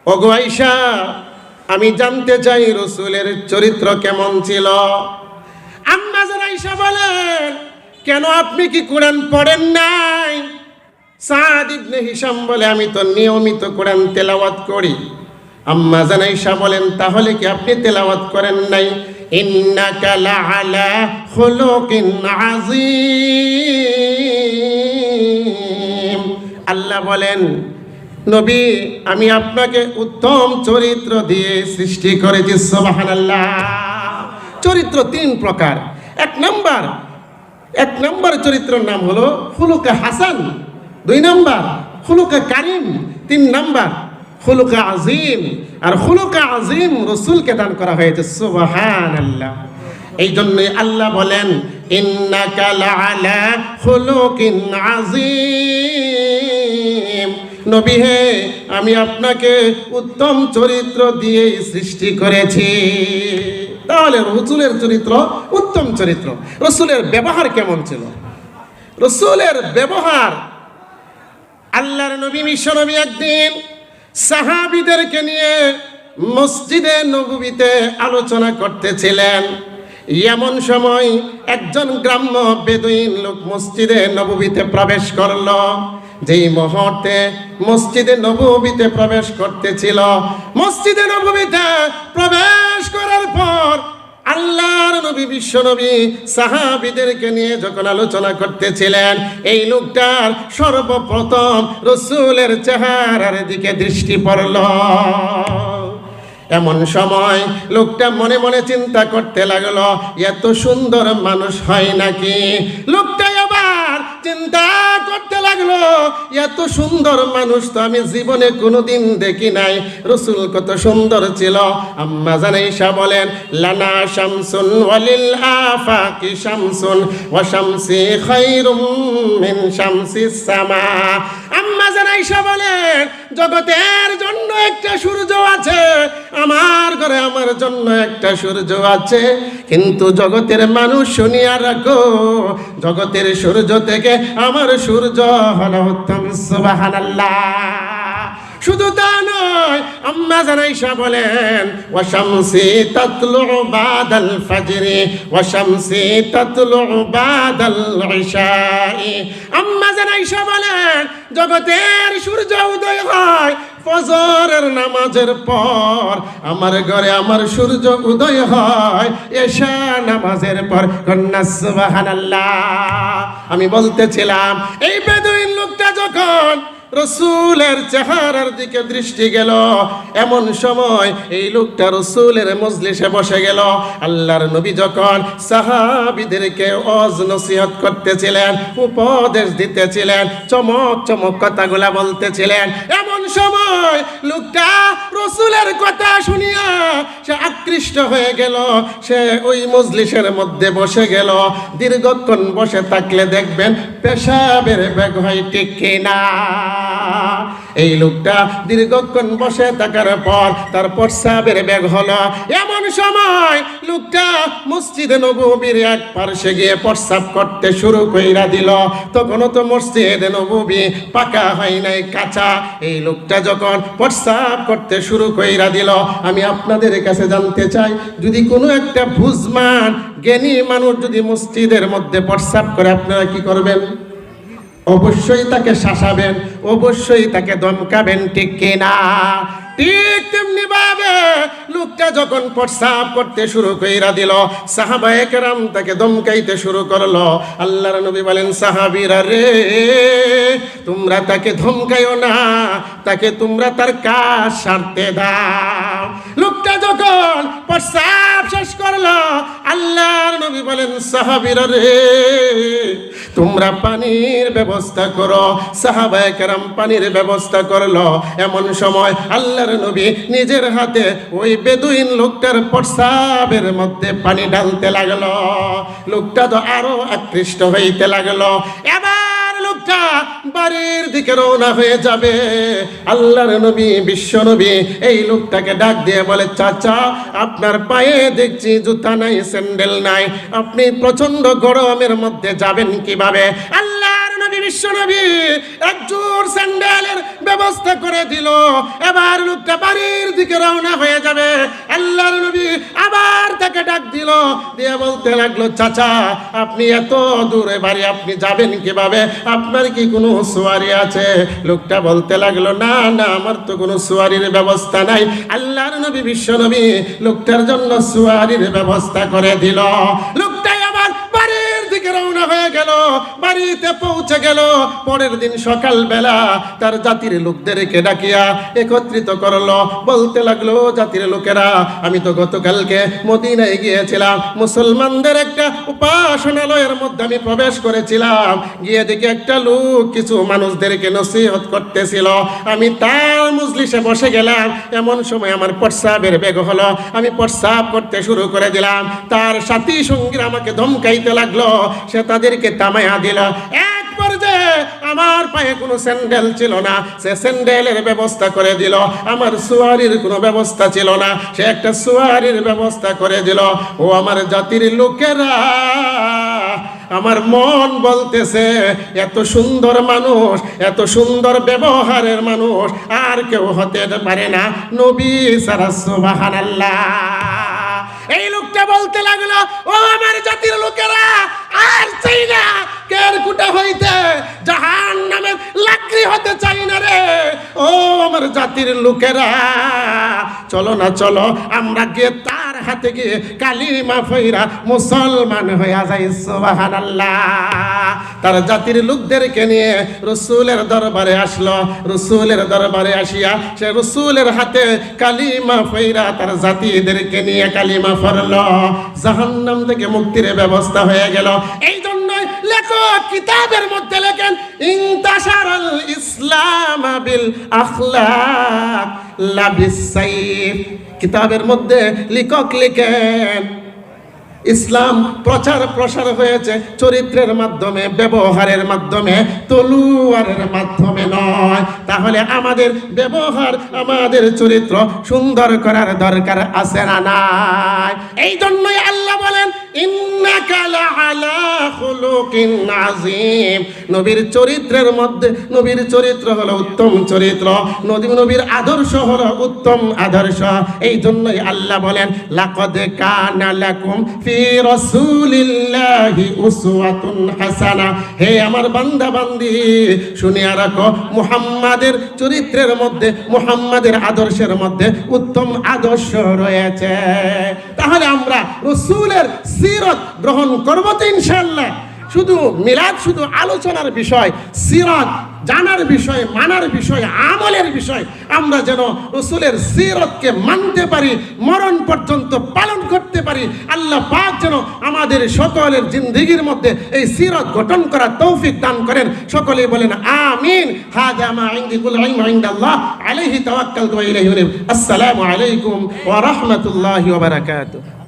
ওগো আয়েশা, আমি জানতে চাই রাসূলের চরিত্র কেমন ছিল। আম্মা জান আয়েশা বলেন, কেন আপনি কি কোরআন পড়েন নাই? সাদ ইবনে হিশাম বলে, আমি তো নিয়মিত কোরআন তেলাওয়াত করি। আম্মা জান আয়েশা বলেন, তাহলে কি আপনি তেলাওয়াত করেন নাই? ইন্নাকা লাআলা খুলুকিন আযীম। আল্লাহ বলেন, নবী, আমি আপনাকে উত্তম চরিত্র দিয়ে সৃষ্টি করেছি। সুবহানাল্লাহ। চরিত্র তিন প্রকার। এক নম্বর চরিত্রের নাম হলো খুলুকে হাসান, 2 নম্বর খুলুকে কারিম, 3 নম্বর খুলুকে আজিম। আর খুলুকে আজিম রাসূলকে দান করা হয়েছে। সুবহানাল্লাহ। এই জন্যই আল্লাহ বলেন, ইন্নাকা লাআলা খুলুকিন আযীম। নবী হে, আমি আপনাকে উত্তম চরিত্র দিয়ে সৃষ্টি করেছি। তাহলে রাসূলের চরিত্র উত্তম চরিত্র। রাসূলের ব্যবহার কেমন ছিল? রাসূলের ব্যবহার, আল্লাহর নবী বিশ্বনবী একদিন সাহাবীদেরকে নিয়ে মসজিদে নববীতে আলোচনা করতেছিলেন। এমন সময় একজন গ্রাম্য বেদুইন লোক মসজিদে নববীতে প্রবেশ করল। যেই মুহূর্তে মসজিদে নববীতে প্রবেশ করতেছিল, মসজিদে নববীতে প্রবেশ করার পর আল্লাহর নবী বিশ্বনবী সাহাবীদেরকে নিয়ে যখন আলোচনা করতেছিলেন, এই লোকটার সর্বপ্রথম রাসূলের চেহারার দিকে দৃষ্টি পড়ল। এমন সময় লোকটা মনে মনে চিন্তা করতে লাগলো, এত সুন্দর মানুষ হয় নাকি? লোকটা আবার চিন্তা করতে লাগলো, এত সুন্দর মানুষ তো আমি জীবনে কোনোদিন দেখি নাই। রাসূল কত সুন্দর ছিল। আম্মা জান আয়েশা বলেন, লানা শামসুন ওয়ালিল আফাকি শামসুন ওয়া শামসি খায়রুম মিন শামসিস সামা। আম্মা জান আয়েশা বলেন, জগতের জন্য একটা সূর্য আছে, আমার ঘরে আমার জন্য একটা সূর্য আছে, কিন্তু জগতের মানুষ শুনিয়া রাখো, জগতের সূর্য থেকে আমার সূর্য হলো উত্তম। সুবহানাল্লাহ। শুধু তা নয়, আম্মা জান আয়েশা বলেন, ওয়া শামসি তাতলু বাদাল ফাজরি ওয়া শামসি তাতলু বাদাল ইশাই। আম্মা জান আয়েশা বলেন, জগতের সূর্য উদয় হয় ফজরের নামাজের পর, আমার ঘরে আমার সূর্য উদয় হয় এশা নামাজের পর। কন্যা সুবহানাল্লাহ। আমি বলতেছিলাম, এই বেদুইন লোকটা যখন রাসূলের চেহারার দিকে দৃষ্টি গেল, এমন সময় এই লোকটা রাসূলের মজলিসে বসে গেল। আল্লাহর নবী যখন সাহাবীদেরকে ওয়াজ নসিহত করতেছিলেন, উপদেশ দিতেছিলেন, চমক চমক কথাগুলা বলতেছিলেন, এমন সময় লোকটা রাসূলের কথা শুনিয়া সে আকৃষ্ট হয়ে গেল। সে ওই মজলিসের মধ্যে বসে গেল। দীর্ঘক্ষণ বসে থাকলে দেখবেন পেশাবের বেগ হয়, ঠিক কিনা? এই লোকটা দীর্ঘক্ষণ বসে থাকার পর তার প্রস্রাবের বেগ হলো। এমন সময় লোকটা মসজিদে নববীর এক পাশে গিয়ে প্রস্রাব করতে শুরু কইরা দিল। তখনও তো মসজিদে নববী পাকা হয় নাই, কাঁচা। এই লোকটা যখন প্রস্রাব করতে শুরু কইরা দিল, আমি আপনাদের কাছে জানতে চাই, যদি কোনো একটা বুঝমান জ্ঞানী মানুষ যদি মসজিদের মধ্যে প্রস্রাব করে, আপনারা কি করবেন? অবশ্যই তাকে শাসাবেন, অবশ্যই তাকে ধমকাবেন, ঠিক কিনা? ঠিক তেমনি ভাবে লোকটা যখন প্রস্রাব করতে শুরু কইরা দিল, সাহাবায়ে কেরাম তাকে ধমকাইতে শুরু করলো। আল্লাহর নবী বলেন, সাহাবীরা রে, তোমরা তাকে ধমকাইও না, তাকে তোমরা তার কাজ সারতে দাও। লোকটা যখন প্রস্রাব শেষ করলো, আল্লাহর নবী বলেন, সাহাবীরা রে, তোমরা পানির ব্যবস্থা করো। সাহাবায়ে কেরাম পানির ব্যবস্থা করলো। এমন সময় আল্লাহর নবী নিজের হাতে ওই বেদুইন লোকটার প্রস্রাবের মধ্যে পানি ঢালতে লাগলো। লোকটা তো আরো আকৃষ্ট হইতে লাগলো। এবার লোকটা বাড়ির দিকে রওনা হয়ে যাবে। আল্লাহর নবী বিশ্ব নবী এই লোকটাকে ডাক দিয়ে বলে, চাচা, আপনার পায়ে দেখছি জুতা নাই, স্যান্ডেল নাই, আপনি প্রচন্ড গরমের মধ্যে যাবেন কিভাবে? আল্লাহর নবী নবী বিশ্ব নবী এক জোড় স্যান্ডেলের ব্যবস্থা করে দিল। এবার লোকটা বাড়ির দিকে রওনা হয়ে যাবে। আল্লাহর নবী আবার তাকে ডাক দিল, দিয়ে বলতে লাগলো, চাচা আপনি এত দূরে বাড়ি, আপনি যাবেন কিভাবে? আপনার কি কোনো সোয়ারি আছে? লোকটা বলতে লাগলো, না না, আমার তো কোনো সোয়ারির ব্যবস্থা নাই। আল্লাহর নবী বিশ্ব নবী লোকটার জন্য সোয়ারির ব্যবস্থা করে দিল। লোকটাই আবার বাড়ির দিকে রওনা হয়ে গেল। বাড়িতে পৌঁছে গেল। পরের দিন সকালবেলা তার জাতির লোকদেরকে ডাকিয়া একত্রিত করলো। বলতে লাগলো, জাতির লোকেরা, আমি তো গতকালকে মদিনায় গিয়েছিলাম, মুসলমানদের একটা উপাসনালয়ের মধ্যে আমি প্রবেশ করেছিলাম। গিয়ে দেখি একটা লোক কিছু মানুষদেরকে নসিহত করতেছিল। আমি তার মজলিসে বসে গেলাম। এমন সময় আমার প্রস্রাবের বেগ হলো। আমি প্রস্রাব করতে শুরু করে দিলাম। তার সাথী সঙ্গীরা আমাকে ধমকাইতে লাগলো। সে তাদেরকে থামাইয়া দিল। এক পর্যায়ে আমার পায়ে কোনো স্যান্ডেল ছিল না, সে স্যান্ডেলের ব্যবস্থা করে দিল। আমার সোয়ারির কোনো ব্যবস্থা ছিল না, সে একটা সোয়ারির ব্যবস্থা করে দিল। ও আমার জাতির লোকেরা, আমার মন বলতেছে, এত সুন্দর মানুষ, এত সুন্দর ব্যবহারের মানুষ আর কেউ হতে পারে না নবী ছাড়া। সুবহানাল্লাহ। এই লোকটা বলতে লাগলো, ও আমার জাতির লোকেরা, আর চাই না কেরকুটা হইতে জাহান্নামের লাকড়ি হতে চাই না রে। ও আমার জাতির লোকেরা, চলো না, চলো আমরা গিয়ে তার হাতে গিয়ে কালিমা ফইরা মুসলমান হইয়া যাই। সুবহানাল্লাহ। তার জাতির লোকদেরকে নিয়ে রসুলের দরবারে আসলো। রসুলের দরবারে আসিয়া সে রসুলের হাতে কালিমা ফইরা তার জাতিদেরকে নিয়ে কালিমা পড়লো। জাহান্নাম থেকে মুক্তির ব্যবস্থা হয়ে গেল। এই জন্যই লেখক কিতাবের মধ্যে লেখেন, ইনতাশারাল ইসলাম বিল আখলাক লা বিসাইফ। কিতাবের মধ্যে লেখক লিখেন, ইসলাম প্রচার প্রসার হয়েছে চরিত্রের মাধ্যমে, ব্যবহারের মাধ্যমে, তলোয়ারের মাধ্যমে নয়। তাহলে আমাদের ব্যবহার, আমাদের চরিত্র সুন্দর করার দরকার আছে না নাই? এই জন্যই আল্লাহ বলেন, ইন্নাকা লাআলা খুলুকিন আযীম। নবীর চরিত্রের মধ্যে, নবীর চরিত্র হলো উত্তম চরিত্র, নবীর আদর্শ হলো উত্তম আদর্শ। এই জন্যই আল্লাহ বলেন, লাকাদ কানা লাকুম ফি রাসূলিল্লাহি উসওয়াতুন হাসানা। হে আমার বান্দা বান্দি, শুনিয়া রাখো, মুহাম্মাদের চরিত্রের মধ্যে, মুহাম্মাদের আদর্শের মধ্যে উত্তম আদর্শ রয়েছে। তাহলে আমরা রাসূলের সিরাত গ্রহণ করব তো ইনশাআল্লাহ। শুধু মিলাদ শুধু আলোচনার বিষয়, সিরাত জানার বিষয়, মানার বিষয়, আমলের বিষয়। আমরা যেন রাসূলের সিরাতকে মানতে পারি, মরণ পর্যন্ত পালন করতে পারি। আল্লাহ পাক যেন আমাদের সকলের জিন্দেগির মধ্যে এই সিরাত গঠন করার তৌফিক দান করেন। সকলেই বলেন আমিন। হাযা মা ইনদি কুল ইলমু ইনদাল্লাহ আলাইহি তাওয়াক্কালতু ওয়া ইলাইহি উনীব। আসসালামু আলাইকুম ওয়া রাহমাতুল্লাহি ওয়া বারাকাতুহু।